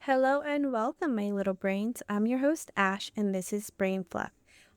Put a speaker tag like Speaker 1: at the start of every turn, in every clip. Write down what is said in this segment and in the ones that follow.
Speaker 1: Hello and welcome, my little brains. I'm your host, Ash, and this is Brain Fluff.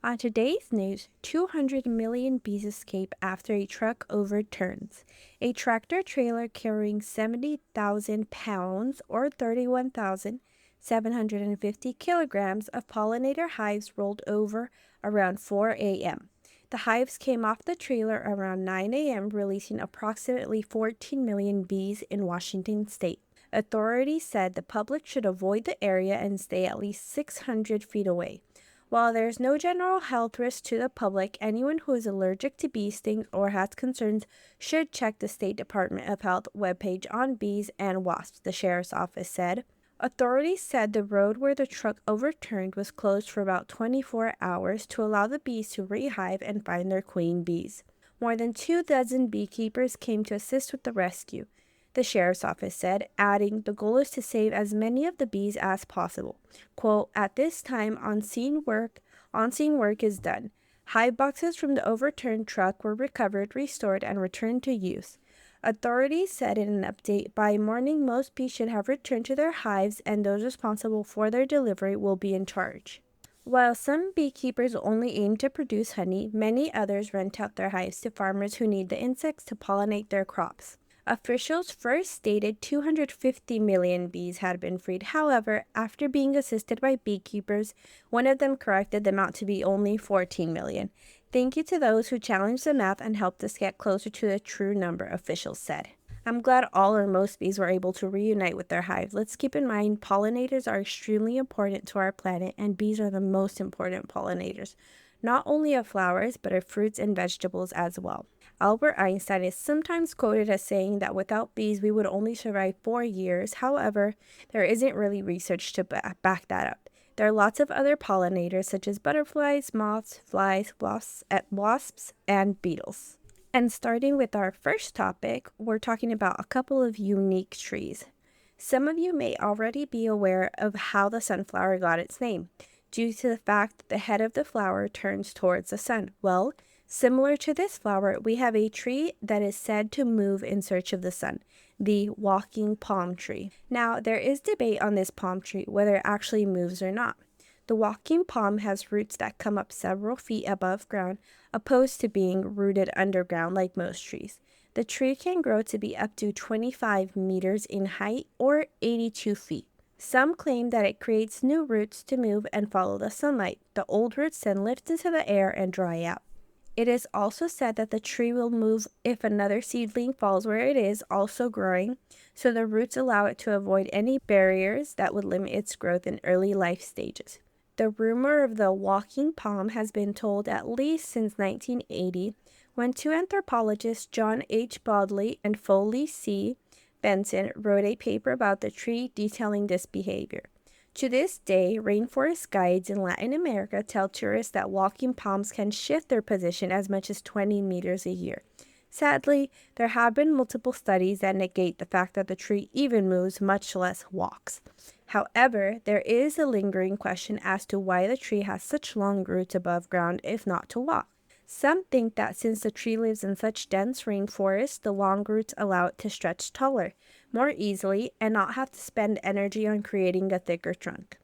Speaker 1: On today's news, 200 million bees escape after a truck overturns. A tractor trailer carrying 70,000 pounds or 31,750 kilograms of pollinator hives rolled over around 4 a.m. The hives came off the trailer around 9 a.m., releasing approximately 14 million bees in Washington state. Authorities said the public should avoid the area and stay at least 600 feet away. While there is no general health risk to the public, anyone who is allergic to bee stings or has concerns should check the State Department of Health webpage on bees and wasps, the sheriff's office said. Authorities said the road where the truck overturned was closed for about 24 hours to allow the bees to rehive and find their queen bees. More than 24 beekeepers came to assist with the rescue, the sheriff's office said, adding, the goal is to save as many of the bees as possible. Quote, at this time, on-scene work is done. Hive boxes from the overturned truck were recovered, restored, and returned to use. Authorities said in an update, by morning, most bees should have returned to their hives, and those responsible for their delivery will be in charge. While some beekeepers only aim to produce honey, many others rent out their hives to farmers who need the insects to pollinate their crops. Officials first stated 250 million bees had been freed. However, after being assisted by beekeepers, one of them corrected the amount to be only 14 million. Thank you to those who challenged the math and helped us get closer to the true number, officials said. I'm glad all or most bees were able to reunite with their hive. Let's keep in mind pollinators are extremely important to our planet, and bees are the most important pollinators, not only of flowers, but of fruits and vegetables as well. Albert Einstein is sometimes quoted as saying that without bees we would only survive 4 years. However, there isn't really research to back that up. There are lots of other pollinators such as butterflies, moths, flies, wasps, and beetles. And starting with our first topic, we're talking about a couple of unique trees. Some of you may already be aware of how the sunflower got its name, due to the fact that the head of the flower turns towards the sun. Well, similar to this flower, we have a tree that is said to move in search of the sun, the walking palm tree. Now, there is debate on this palm tree, whether it actually moves or not. The walking palm has roots that come up several feet above ground, opposed to being rooted underground like most trees. The tree can grow to be up to 25 meters in height or 82 feet. Some claim that it creates new roots to move and follow the sunlight. The old roots then lift into the air and dry out. It is also said that the tree will move if another seedling falls where it is also growing, so the roots allow it to avoid any barriers that would limit its growth in early life stages. The rumor of the walking palm has been told at least since 1980, when two anthropologists, John H. Bodley and Foley C. Benson, wrote a paper about the tree detailing this behavior. To this day, rainforest guides in Latin America tell tourists that walking palms can shift their position as much as 20 meters a year. Sadly, there have been multiple studies that negate the fact that the tree even moves, much less walks. However, there is a lingering question as to why the tree has such long roots above ground if not to walk. Some think that since the tree lives in such dense rainforests, the long roots allow it to stretch taller, more easily, and not have to spend energy on creating a thicker trunk.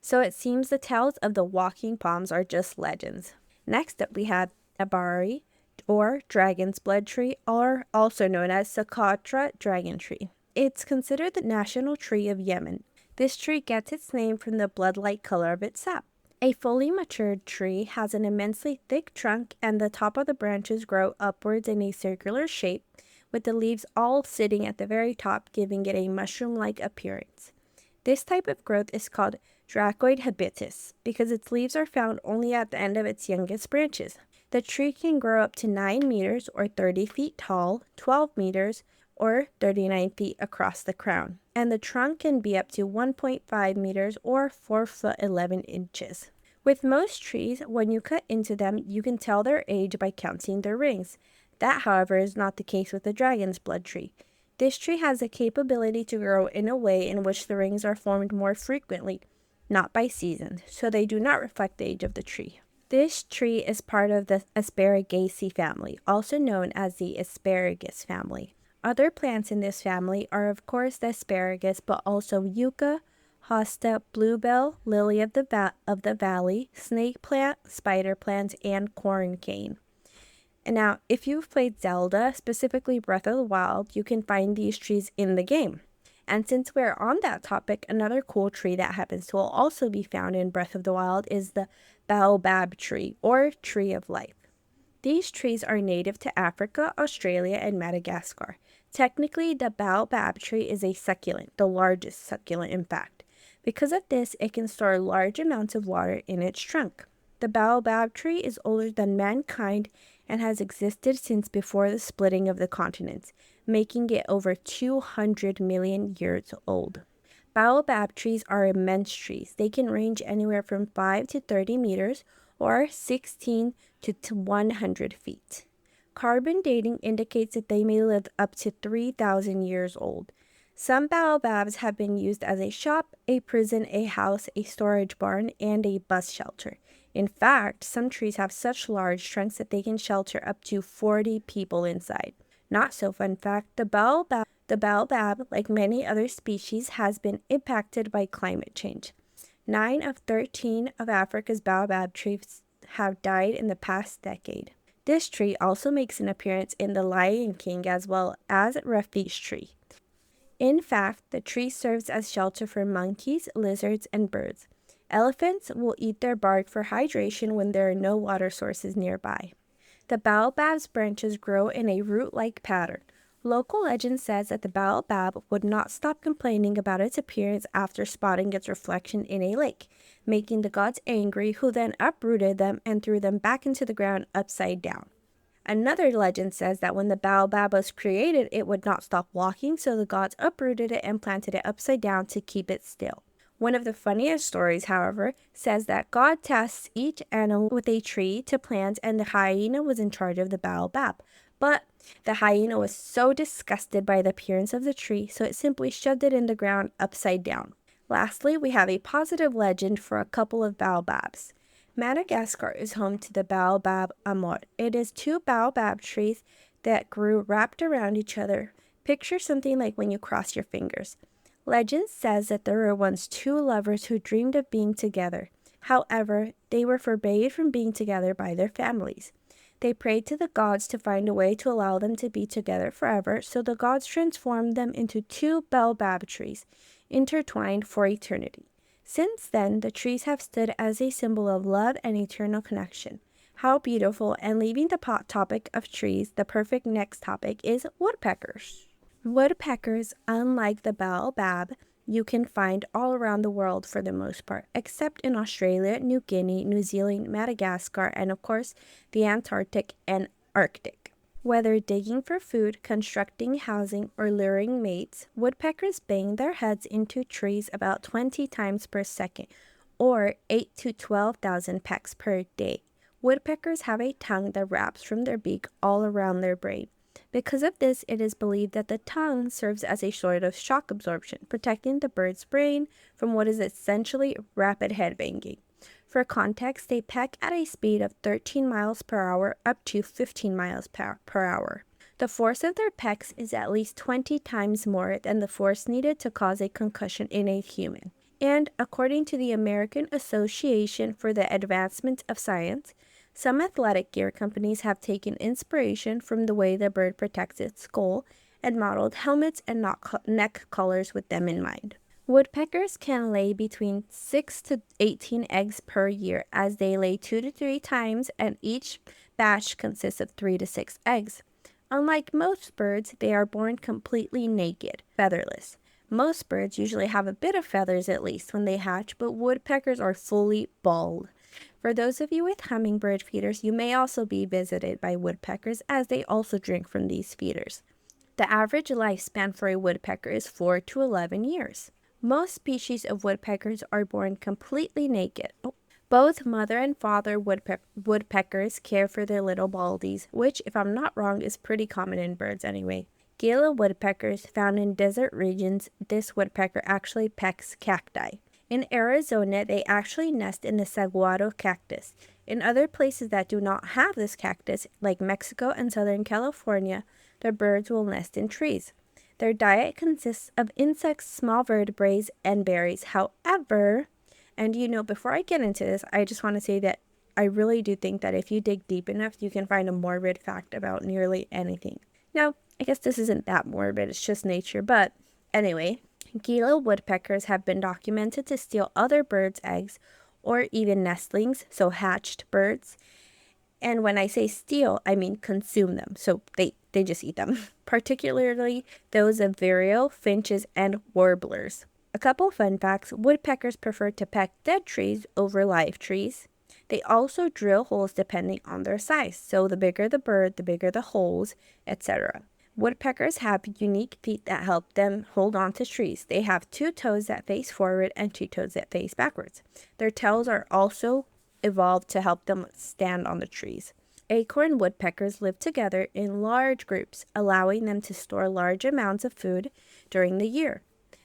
Speaker 1: So it seems the tales of the walking palms are just legends. Next up we have Abari, or dragon's blood tree, or also known as Socotra dragon tree. It's considered the national tree of Yemen. This tree gets its name from the blood-like color of its sap. A fully matured tree has an immensely thick trunk, and the top of the branches grow upwards in a circular shape, with the leaves all sitting at the very top, giving it a mushroom-like appearance. This type of growth is called dracoid habitus because its leaves are found only at the end of its youngest branches. The tree can grow up to 9 meters or 30 feet tall, 12 meters or 39 feet across the crown, and the trunk can be up to 1.5 meters or 4 foot 11 inches. With most trees, when you cut into them, you can tell their age by counting their rings. That, however, is not the case with the dragon's blood tree. This tree has the capability to grow in a way in which the rings are formed more frequently, not by seasons, so they do not reflect the age of the tree. This tree is part of the Asparagaceae family, also known as the asparagus family. Other plants in this family are of course the asparagus, but also yucca, hosta, bluebell, lily of the valley, snake plant, spider plant, and corn cane. And now, if you've played Zelda, specifically Breath of the Wild, you can find these trees in the game. And since we're on that topic, another cool tree that happens to also be found in Breath of the Wild is the baobab tree, or tree of life. These trees are native to Africa, Australia, and Madagascar. Technically, the baobab tree is a succulent, the largest succulent, in fact. Because of this, it can store large amounts of water in its trunk. The baobab tree is older than mankind and has existed since before the splitting of the continents, making it over 200 million years old. Baobab trees are immense trees. They can range anywhere from 5 to 30 meters or 16 to 100 feet. Carbon dating indicates that they may live up to 3,000 years old. Some baobabs have been used as a shop, a prison, a house, a storage barn, and a bus shelter. In fact, some trees have such large trunks that they can shelter up to 40 people inside. Not so fun fact, the baobab, like many other species, has been impacted by climate change. 9 of 13 of Africa's baobab trees have died in the past decade. This tree also makes an appearance in The Lion King as well as Refuge Tree. In fact, the tree serves as shelter for monkeys, lizards, and birds. Elephants will eat their bark for hydration when there are no water sources nearby. The baobab's branches grow in a root-like pattern. Local legend says that the baobab would not stop complaining about its appearance after spotting its reflection in a lake, making the gods angry, who then uprooted them and threw them back into the ground upside down. Another legend says that when the baobab was created, it would not stop walking, so the gods uprooted it and planted it upside down to keep it still. One of the funniest stories, however, says that God tasks each animal with a tree to plant, and the hyena was in charge of the baobab. But the hyena was so disgusted by the appearance of the tree, so it simply shoved it in the ground upside down. Lastly, we have a positive legend for a couple of baobabs. Madagascar is home to the baobab amor. It is two baobab trees that grew wrapped around each other. Picture something like when you cross your fingers. Legend says that there were once two lovers who dreamed of being together. However, they were forbade from being together by their families. They prayed to the gods to find a way to allow them to be together forever, so the gods transformed them into two baobab trees, intertwined for eternity. Since then, the trees have stood as a symbol of love and eternal connection. How beautiful! And leaving the topic of trees, the perfect next topic is woodpeckers. Woodpeckers, unlike the baobab, you can find all around the world for the most part, except in Australia, New Guinea, New Zealand, Madagascar, and of course, the Antarctic and Arctic. Whether digging for food, constructing housing, or luring mates, woodpeckers bang their heads into trees about 20 times per second, or 8 to 12,000 pecks per day. Woodpeckers have a tongue that wraps from their beak all around their brain. Because of this, it is believed that the tongue serves as a sort of shock absorption, protecting the bird's brain from what is essentially rapid head banging. For context, they peck at a speed of 13 miles per hour up to 15 miles per hour. The force of their pecks is at least 20 times more than the force needed to cause a concussion in a human. And according to the American Association for the Advancement of Science, some athletic gear companies have taken inspiration from the way the bird protects its skull and modeled helmets and neck collars with them in mind. Woodpeckers can lay between 6 to 18 eggs per year, as they lay 2 to 3 times, and each batch consists of 3 to 6 eggs. Unlike most birds, they are born completely naked, featherless. Most birds usually have a bit of feathers at least when they hatch, but woodpeckers are fully bald. For those of you with hummingbird feeders, you may also be visited by woodpeckers, as they also drink from these feeders. The average lifespan for a woodpecker is 4 to 11 years. Most species of woodpeckers are born completely naked. Both mother and father woodpeckers care for their little baldies, which, if I'm not wrong, is pretty common in birds anyway. Gila woodpeckers, found in desert regions, this woodpecker actually pecks cacti. In Arizona, they actually nest in the saguaro cactus. In other places that do not have this cactus, like Mexico and Southern California, the birds will nest in trees. Their diet consists of insects, small vertebrates, and berries. However, and before I get into this, I just want to say that I really do think that if you dig deep enough, you can find a morbid fact about nearly anything. Now, I guess this isn't that morbid, it's just nature, but anyway, Gila woodpeckers have been documented to steal other birds' eggs or even nestlings, so hatched birds. And when I say steal, I mean consume them. So they just eat them, particularly those of vireo, finches, and warblers. A couple fun facts: woodpeckers prefer to peck dead trees over live trees. They also drill holes depending on their size. So the bigger the bird, the bigger the holes, etc. Woodpeckers have unique feet that help them hold on to trees. They have 2 toes that face forward and 2 toes that face backwards. Their tails are also evolved to help them stand on the trees. Acorn woodpeckers live together in large groups, allowing them to store large amounts of food during the year.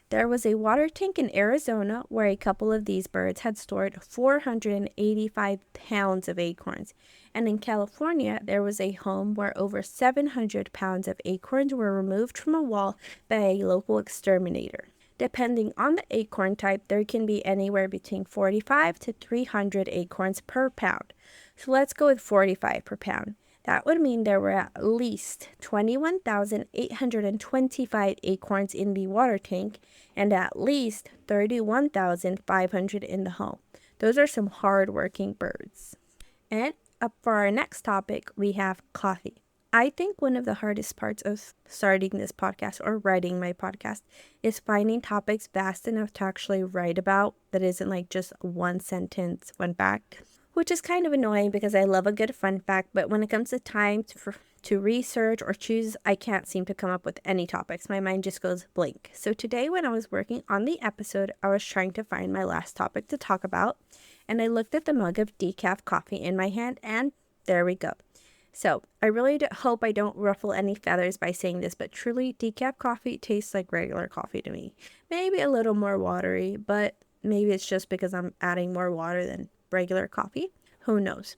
Speaker 1: There was a water tank in Arizona where a couple of these birds had stored 485 pounds of acorns. And in California, there was a home where over 700 pounds of acorns were removed from a wall by a local exterminator. Depending on the acorn type, there can be anywhere between 45 to 300 acorns per pound. So let's go with 45 per pound. That would mean there were at least 21,825 acorns in the water tank and at least 31,500 in the home. Those are some hard-working birds. And up for our next topic, we have coffee. I think one of the hardest parts of starting this podcast or writing my podcast is finding topics vast enough to actually write about that isn't like just one sentence, one fact, which is kind of annoying because I love a good fun fact, but when it comes to time to research or choose, I can't seem to come up with any topics. My mind just goes blank. So today when I was working on the episode, I was trying to find my last topic to talk about, and I looked at the mug of decaf coffee in my hand, and there we go. So I really hope I don't ruffle any feathers by saying this, but truly decaf coffee tastes like regular coffee to me. Maybe a little more watery, but maybe it's just because I'm adding more water than regular coffee. Who knows?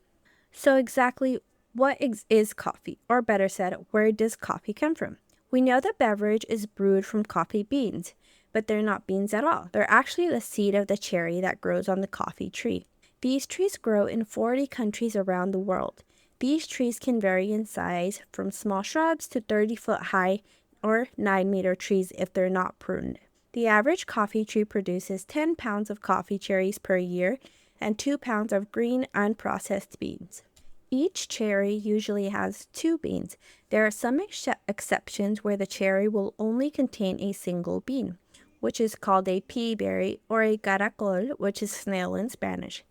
Speaker 1: So exactly what is coffee? Or better said, where does coffee come from? We know the beverage is brewed from coffee beans, but they're not beans at all. They're actually the seed of the cherry that grows on the coffee tree. These trees grow in 40 countries around the world. These trees can vary in size from small shrubs to 30-foot high or 9-meter trees if they're not pruned. The average coffee tree produces 10 pounds of coffee cherries per year and 2 pounds of green unprocessed beans. Each cherry usually has 2 beans. There are some exceptions where the cherry will only contain a single bean, which is called a pea berry, or a caracol, which is snail in Spanish.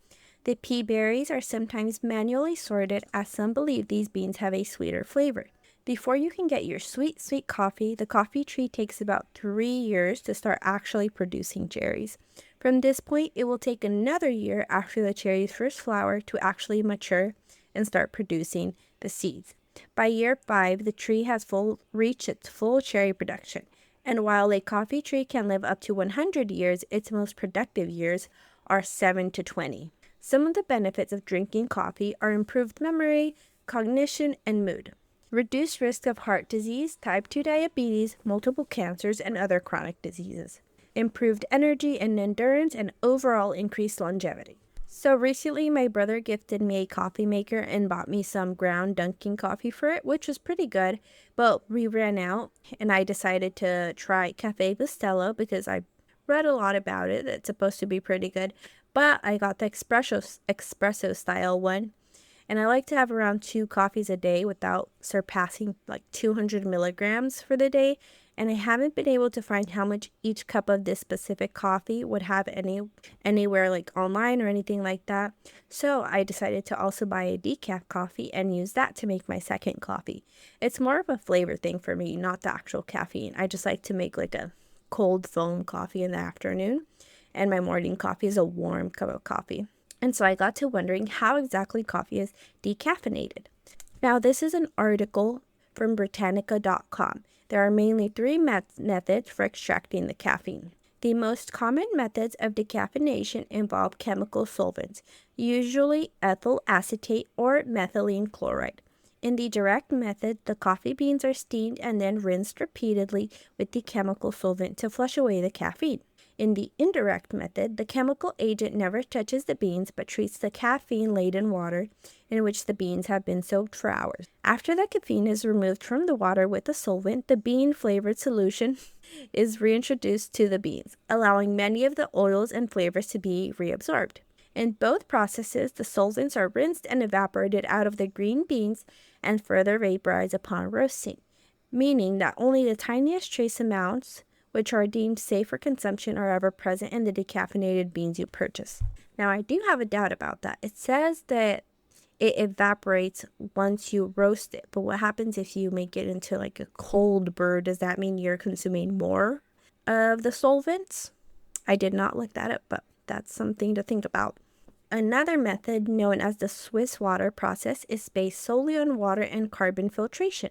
Speaker 1: The pea berries are sometimes manually sorted, as some believe these beans have a sweeter flavor. Before you can get your sweet, sweet coffee, the coffee tree takes about 3 years to start actually producing cherries. From this point, it will take another year after the cherries first flower to actually mature and start producing the seeds. By year 5, the tree has reached its full cherry production. And while a coffee tree can live up to 100 years, its most productive years are 7 to 20. Some of the benefits of drinking coffee are improved memory, cognition, and mood, reduced risk of heart disease, type 2 diabetes, multiple cancers, and other chronic diseases, improved energy and endurance, and overall increased longevity. So recently, my brother gifted me a coffee maker and bought me some ground Dunkin' coffee for it, which was pretty good, but we ran out, and I decided to try Cafe Bustelo because I read a lot about it. It's supposed to be pretty good, but I got the espresso style one, and I like to have around 2 coffees a day without surpassing like 200 milligrams for the day, and I haven't been able to find how much each cup of this specific coffee would have anywhere like online or anything like that. So I decided to also buy a decaf coffee and use that to make my second coffee. It's more of a flavor thing for me, not the actual caffeine. I just like to make like a cold foam coffee in the afternoon, and my morning coffee is a warm cup of coffee. And so I got to wondering how exactly coffee is decaffeinated. Now, this is an article from Britannica.com. There are mainly 3 methods for extracting the caffeine. The most common methods of decaffeination involve chemical solvents, usually ethyl acetate or methylene chloride. In the direct method, the coffee beans are steamed and then rinsed repeatedly with the chemical solvent to flush away the caffeine. In the indirect method, the chemical agent never touches the beans but treats the caffeine-laden water in which the beans have been soaked for hours. After the caffeine is removed from the water with the solvent, the bean-flavored solution is reintroduced to the beans, allowing many of the oils and flavors to be reabsorbed. In both processes, the solvents are rinsed and evaporated out of the green beans and further vaporized upon roasting, meaning that only the tiniest trace amounts, which are deemed safe for consumption, are ever present in the decaffeinated beans you purchase. Now, I do have a doubt about that. It says that it evaporates once you roast it, but what happens if you make it into like a cold brew? Does that mean you're consuming more of the solvents? I did not look that up, but that's something to think about. Another method, known as the Swiss water process, is based solely on water and carbon filtration.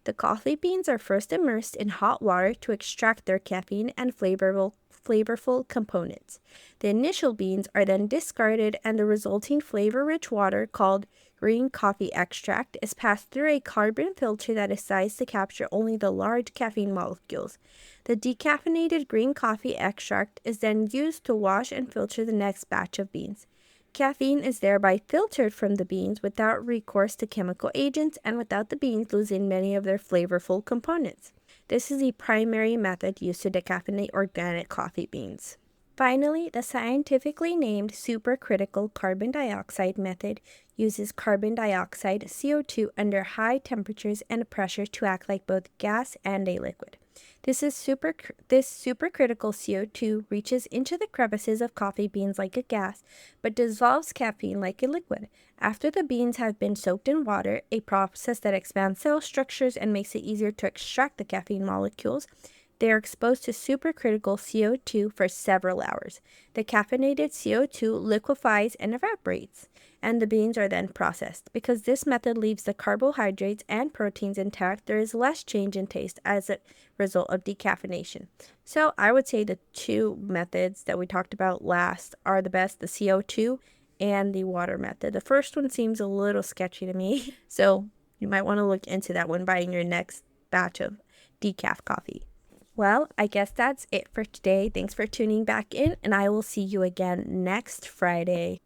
Speaker 1: The coffee beans are first immersed in hot water to extract their caffeine and flavorful components. The initial beans are then discarded, and the resulting flavor-rich water, called green coffee extract, is passed through a carbon filter that is sized to capture only the large caffeine molecules. The decaffeinated green coffee extract is then used to wash and filter the next batch of beans. Caffeine is thereby filtered from the beans without recourse to chemical agents and without the beans losing many of their flavorful components. This is the primary method used to decaffeinate organic coffee beans. Finally, the scientifically named supercritical carbon dioxide method uses carbon dioxide, CO2, under high temperatures and pressure to act like both gas and a liquid. This supercritical CO2 reaches into the crevices of coffee beans like a gas, but dissolves caffeine like a liquid. After the beans have been soaked in water, a process that expands cell structures and makes it easier to extract the caffeine molecules, they are exposed to supercritical CO2 for several hours. The caffeinated CO2 liquefies and evaporates, and the beans are then processed. Because this method leaves the carbohydrates and proteins intact, there is less change in taste as a result of decaffeination. So I would say the two methods that we talked about last are the best, the CO2 and the water method. The first one seems a little sketchy to me, so you might want to look into that when buying your next batch of decaf coffee. Well, I guess that's it for today. Thanks for tuning back in, and I will see you again next Friday.